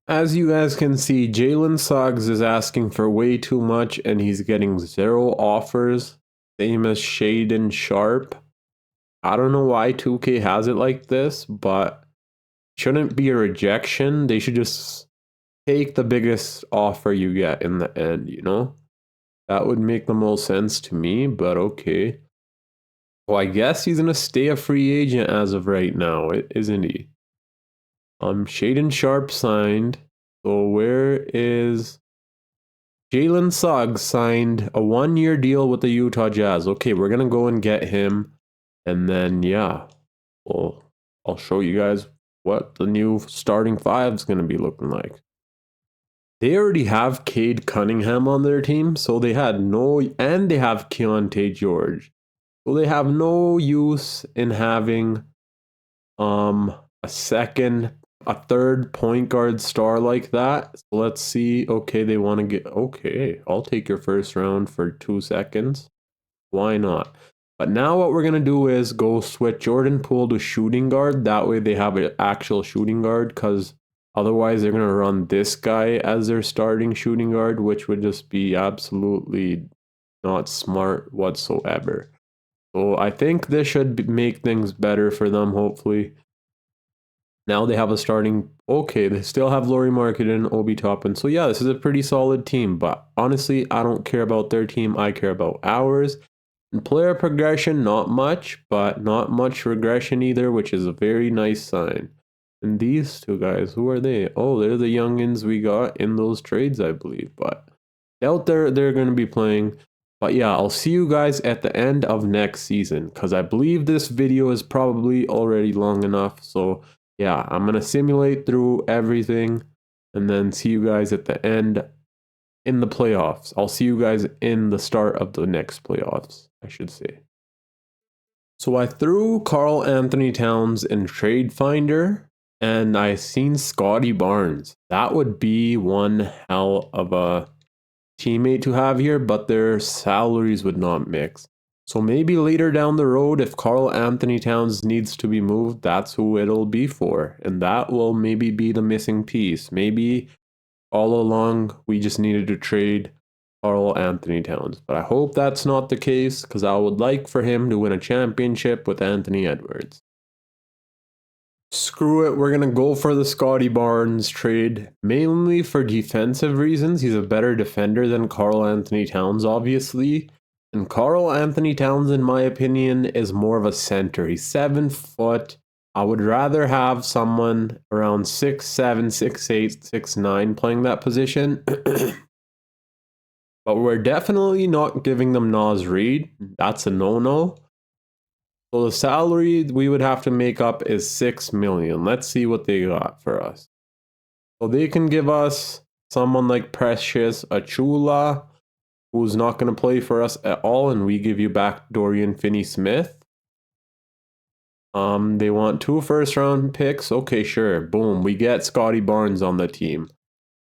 As you guys can see, Jalen Suggs is asking for way too much, and he's getting 0 offers. Same as Shaedon Sharpe. I don't know why 2K has it like this, but shouldn't be a rejection. They should just take the biggest offer you get in the end, you know? That would make the most sense to me, but okay. Well, I guess he's gonna stay a free agent as of right now, isn't he? Shaden Sharp signed. So where is Jalen Suggs signed a 1-year deal with the Utah Jazz? Okay, we're gonna go and get him, and then yeah, well, I'll show you guys what the new starting five is gonna be looking like. They already have Cade Cunningham on their team, so they had no, and they have Keontae George. So they have no use in having a second, a third point guard star like that. So let's see. Okay, they want to get, okay, I'll take your first round for 2 seconds. Why not? But now what we're gonna do is go switch Jordan Poole to shooting guard. That way they have an actual shooting guard, because otherwise they're gonna run this guy as their starting shooting guard, which would just be absolutely not smart whatsoever. So I think this should make things better for them, hopefully. Now they have a starting, okay, they still have Lauri Markkanen and Obi Toppin. So yeah, this is a pretty solid team, but honestly, I don't care about their team. I care about ours. And player progression, not much, but not much regression either, which is a very nice sign. And these two guys, who are they? Oh, they're the youngins we got in those trades, I believe. But doubt they're going to be playing. But yeah, I'll see you guys at the end of next season, because I believe this video is probably already long enough. So yeah, I'm going to simulate through everything and then see you guys at the end in the playoffs. I'll see you guys in the start of the next playoffs, I should say. So I threw Karl Anthony Towns in Trade Finder, and I seen Scotty Barnes. That would be one hell of a teammate to have here, but their salaries would not mix. So maybe later down the road, if Karl Anthony Towns needs to be moved, that's who it'll be for. And that will maybe be the missing piece. Maybe all along we just needed to trade Karl Anthony Towns. But I hope that's not the case, because I would like for him to win a championship with Anthony Edwards. Screw it, we're going to go for the Scotty Barnes trade, mainly for defensive reasons. He's a better defender than Karl Anthony Towns, obviously. And Karl Anthony Towns, in my opinion, is more of a center. He's 7 foot. I would rather have someone around 6'7", 6'8", 6'9", playing that position. But we're definitely not giving them Naz Reid. That's a no-no. So the salary we would have to make up is $6 million. Let's see what they got for us. So they can give us someone like Precious Achula, who's not going to play for us at all, and we give you back Dorian Finney-Smith. They want 2 first-round picks. Okay, sure. Boom. We get Scotty Barnes on the team.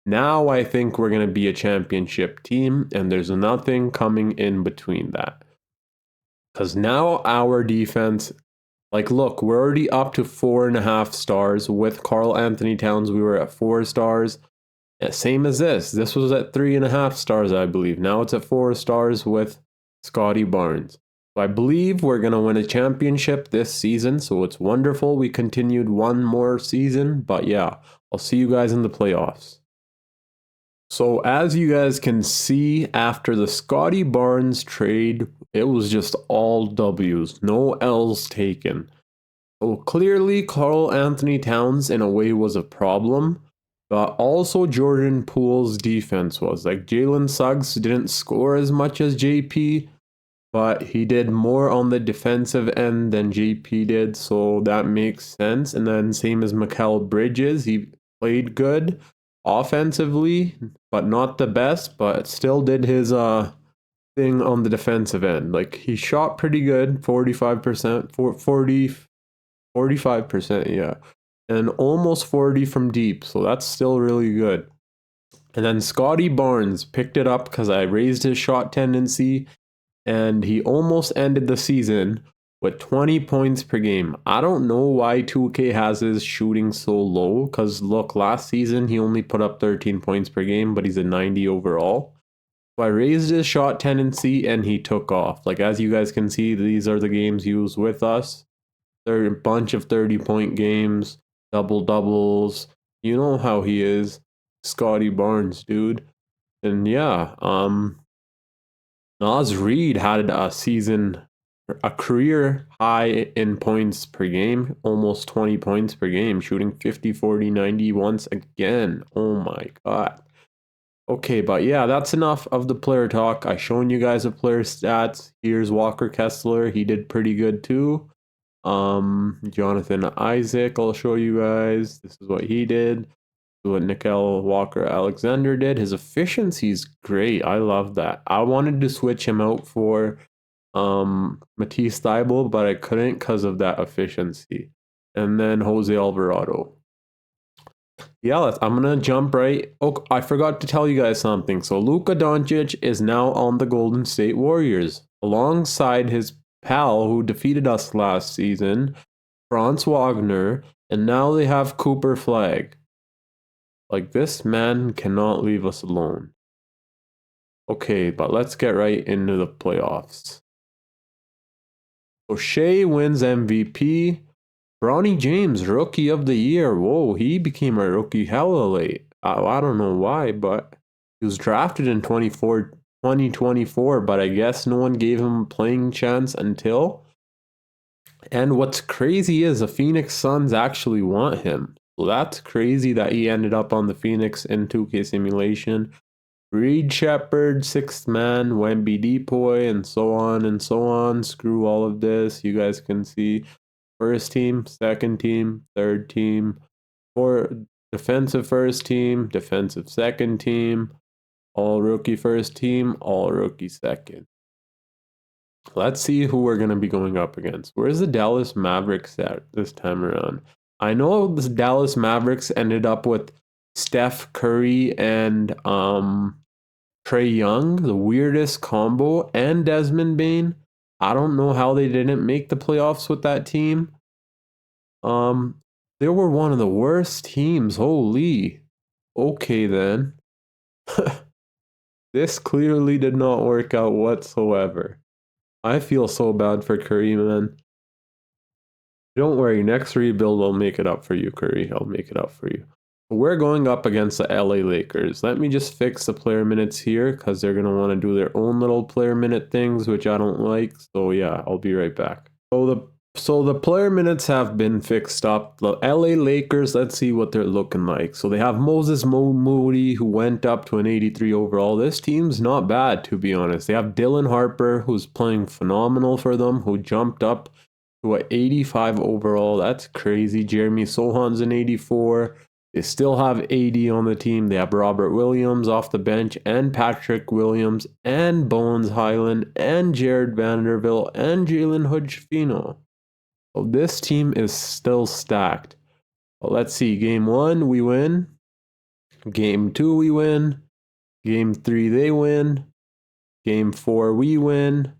Now I think we're going to be a championship team, and there's nothing coming in between that. Because now our defense, like, look, we're already up to 4.5 stars. With Karl Anthony Towns, we were at 4 stars. Yeah, same as this. This was at 3.5 stars, I believe. Now it's at 4 stars with Scotty Barnes. So I believe we're going to win a championship this season. So it's wonderful. We continued one more season. But yeah, I'll see you guys in the playoffs. So as you guys can see, after the Scotty Barnes trade, it was just all W's, no L's taken. So clearly Karl Anthony Towns in a way was a problem, but also Jordan Poole's defense was. Like, Jalen Suggs didn't score as much as JP, but he did more on the defensive end than JP did, so that makes sense. And then same as Mikal Bridges, he played good offensively, but not the best, but still did his thing on the defensive end. Like, he shot pretty good, 45%, 45%, yeah. And almost 40 from deep, so that's still really good. And then Scotty Barnes picked it up because I raised his shot tendency, and he almost ended the season with 20 points per game. I don't know why 2K has his shooting so low, because look, last season he only put up 13 points per game, but he's a 90 overall. So I raised his shot tendency and he took off. Like, as you guys can see, these are the games he was with us. They're a bunch of 30-point games, double-doubles. You know how he is. Scotty Barnes, dude. And yeah, Naz Reid had a season a career high in points per game, almost 20 points per game, shooting 50, 40, 90 once again. Oh my God. Okay, but yeah, that's enough of the player talk. I shown you guys the player stats. Here's Walker Kessler. He did pretty good too. Jonathan Isaac, I'll show you guys. This is what he did. What Nickel Walker Alexander did. His efficiency is great. I love that. I wanted to switch him out for Matisse Thybulle, but I couldn't because of that efficiency. And then Jose Alvarado. Yeah, I'm gonna jump right. Oh, I forgot to tell you guys something. So Luka Doncic is now on the Golden State Warriors alongside his pal who defeated us last season, Franz Wagner, and now they have Cooper Flag. Like, this man cannot leave us alone. Okay, but let's get right into the playoffs. So Shea wins MVP. Bronny James, Rookie of the Year. Whoa, he became a rookie hella late. I don't know why, but he was drafted in 2024, but I guess no one gave him a playing chance until. And what's crazy is the Phoenix Suns actually want him. So that's crazy that he ended up on the Phoenix in 2K simulation. Reed Shepard, sixth man, Wemby Depoy, and so on and so on. Screw all of this. You guys can see first team, second team, third team, or defensive first team, defensive second team, all rookie first team, all rookie second. Let's see who we're going to be going up against. Where's the Dallas Mavericks at this time around? I know the Dallas Mavericks ended up with Steph Curry and Trae Young, the weirdest combo, and Desmond Bane. I don't know how they didn't make the playoffs with that team. They were one of the worst teams. Holy. Okay then. This clearly did not work out whatsoever. I feel so bad for Curry, man. Don't worry, next rebuild I'll make it up for you, Curry. I'll make it up for you. We're going up against the LA Lakers. Let me just fix the player minutes here because they're going to want to do their own little player minute things, which I don't like. So yeah, I'll be right back. So the player minutes have been fixed up. The LA Lakers, let's see what they're looking like. So they have Moses Moody, who went up to an 83 overall. This team's not bad, to be honest. They have Dylan Harper, who's playing phenomenal for them, who jumped up to an 85 overall. That's crazy. Jeremy Sohan's an 84. They still have AD on the team. They have Robert Williams off the bench, and Patrick Williams, and Bones Highland, and Jared Vanderbilt, and Jalen Hood-Schifino. So this team is still stacked. Well, let's see. Game 1, we win. Game 2, we win. Game 3, they win. Game 4, we win.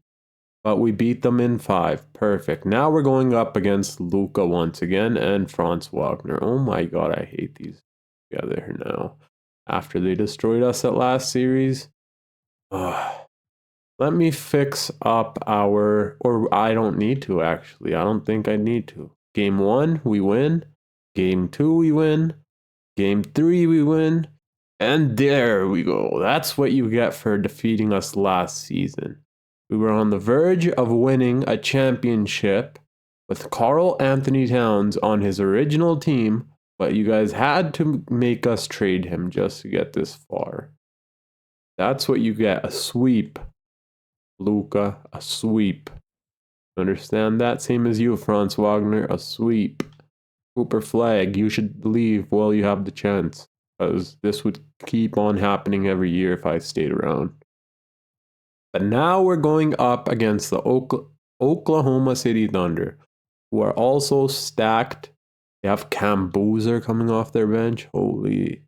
But we beat them in 5. Perfect. Now we're going up against Luka once again and Franz Wagner. Oh my God, I hate these together now. After they destroyed us at last series. Let me fix up or I don't need to actually. I don't think I need to. Game 1, we win. Game 2, we win. Game 3, we win. And there we go. That's what you get for defeating us last season. We were on the verge of winning a championship with Karl Anthony Towns on his original team, but you guys had to make us trade him just to get this far. That's what you get, a sweep. Luka, a sweep. Understand that? Same as you, Franz Wagner, a sweep. Cooper Flag, you should leave while you have the chance, because this would keep on happening every year if I stayed around. But now we're going up against the Oklahoma City Thunder, who are also stacked. They have Cam Boozer coming off their bench. Holy.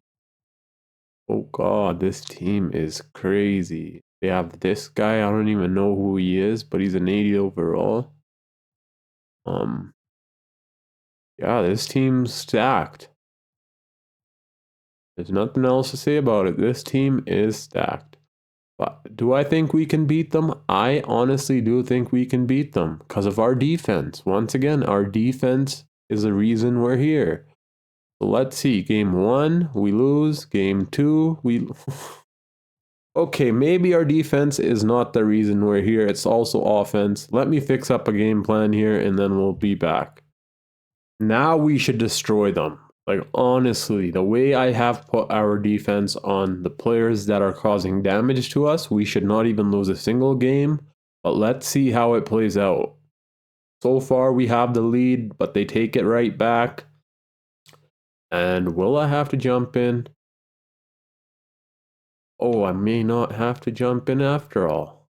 Oh God, this team is crazy. They have this guy. I don't even know who he is, but he's an 80 overall. Yeah, this team's stacked. There's nothing else to say about it. This team is stacked. But do I think we can beat them? I honestly do think we can beat them because of our defense. Once again, our defense is the reason we're here. So let's see. Game 1, we lose. Game 2, we... Okay, maybe our defense is not the reason we're here. It's also offense. Let me fix up a game plan here and then we'll be back. Now we should destroy them. Like, honestly, the way I have put our defense on the players that are causing damage to us, we should not even lose a single game. But let's see how it plays out. So far, we have the lead, but they take it right back. And will I have to jump in? Oh, I may not have to jump in after all.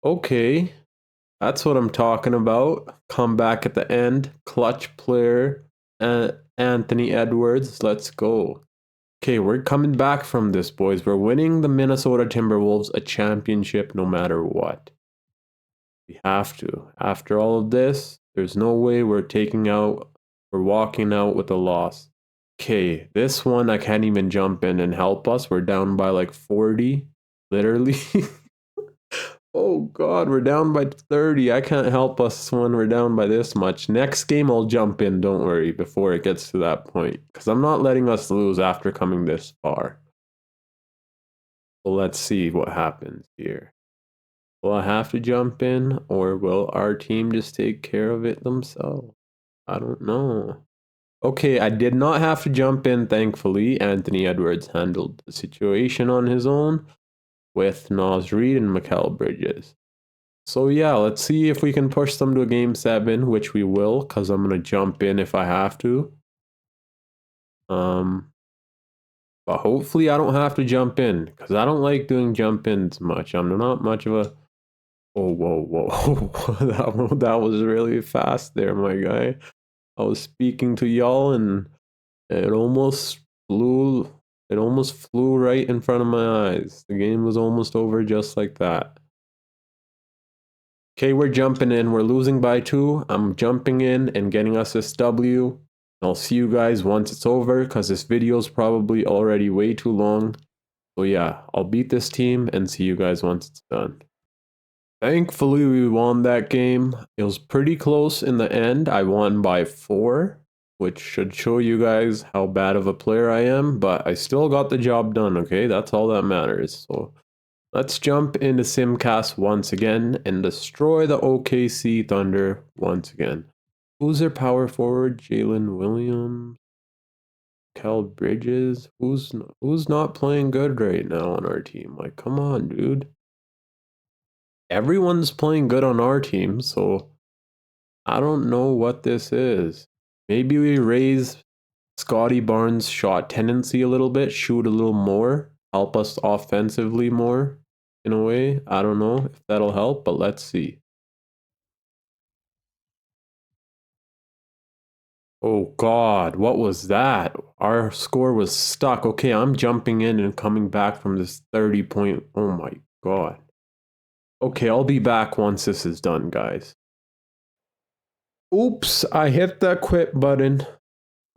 Okay, that's what I'm talking about. Come back at the end. Clutch player, Anthony Edwards. Let's go. Okay, we're coming back from this, boys. We're winning the Minnesota Timberwolves a championship no matter what. We have to. After all of this, there's no way we're walking out with a loss. Okay, this one I can't even jump in and help us. We're down by like 40, literally. Oh God, we're down by 30. I can't help us when we're down by this much. Next game I'll jump in, don't worry, before it gets to that point. Because I'm not letting us lose after coming this far. Well, let's see what happens here. Will I have to jump in, or will our team just take care of it themselves? I don't know. Okay, I did not have to jump in, thankfully. Anthony Edwards handled the situation on his own with Naz Reid and Mikal Bridges. So yeah, let's see if we can push them to a game 7, which we will, because I'm going to jump in if I have to. But hopefully I don't have to jump in, because I don't like doing jump ins much. I'm not much of a... Oh, whoa. that was really fast there, my guy. I was speaking to y'all and it almost flew right in front of my eyes. The game was almost over just like that. Okay, we're jumping in. We're losing by 2. I'm jumping in and getting us this W. I'll see you guys once it's over because this video is probably already way too long. So yeah, I'll beat this team and see you guys once it's done. Thankfully, we won that game. It was pretty close in the end. I won by 4, which should show you guys how bad of a player I am, but I still got the job done, okay? That's all that matters. So let's jump into Simcast once again and destroy the OKC Thunder once again. Who's their power forward? Jalen Williams? Kel Bridges? Who's not playing good right now on our team? Like, come on, dude. Everyone's playing good on our team, so I don't know what this is. Maybe we raise Scotty Barnes' shot tendency a little bit, shoot a little more, help us offensively more in a way. I don't know if that'll help, but let's see. Oh God, what was that? Our score was stuck. Okay, I'm jumping in and coming back from this 30 point. Oh my God. Okay, I'll be back once this is done, guys. Oops, I hit the quit button.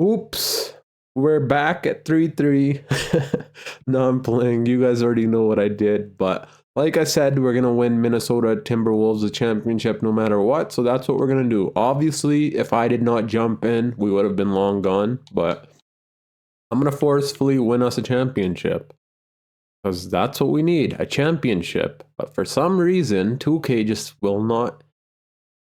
Oops, we're back at 3-3. No, I'm playing. You guys already know what I did. But like I said, we're going to win Minnesota Timberwolves the championship no matter what. So that's what we're going to do. Obviously, if I did not jump in, we would have been long gone. But I'm going to forcefully win us a championship. Because that's what we need, a championship. But for some reason, 2K just will not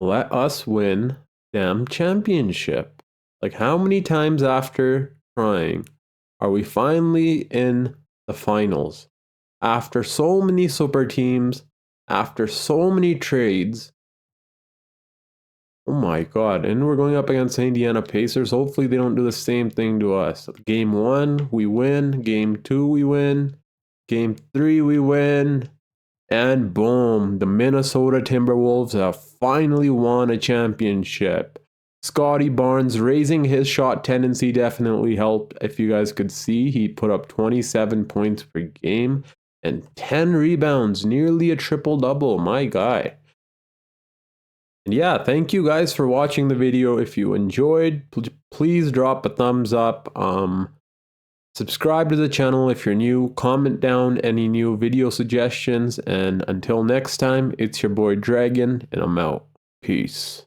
let us win damn championship. Like, how many times after trying are we finally in the finals? After so many super teams, after so many trades. Oh my God. And we're going up against Indiana Pacers. Hopefully they don't do the same thing to us. Game 1, we win. Game 2, we win. Game 3, we win. And boom, the Minnesota Timberwolves have finally won a championship. Scotty Barnes raising his shot tendency definitely helped. If you guys could see, he put up 27 points per game and 10 rebounds, nearly a triple-double, my guy. And yeah, thank you guys for watching the video. If you enjoyed, please drop a thumbs up. Subscribe to the channel if you're new, comment down any new video suggestions, and until next time, it's your boy Dragon, and I'm out. Peace.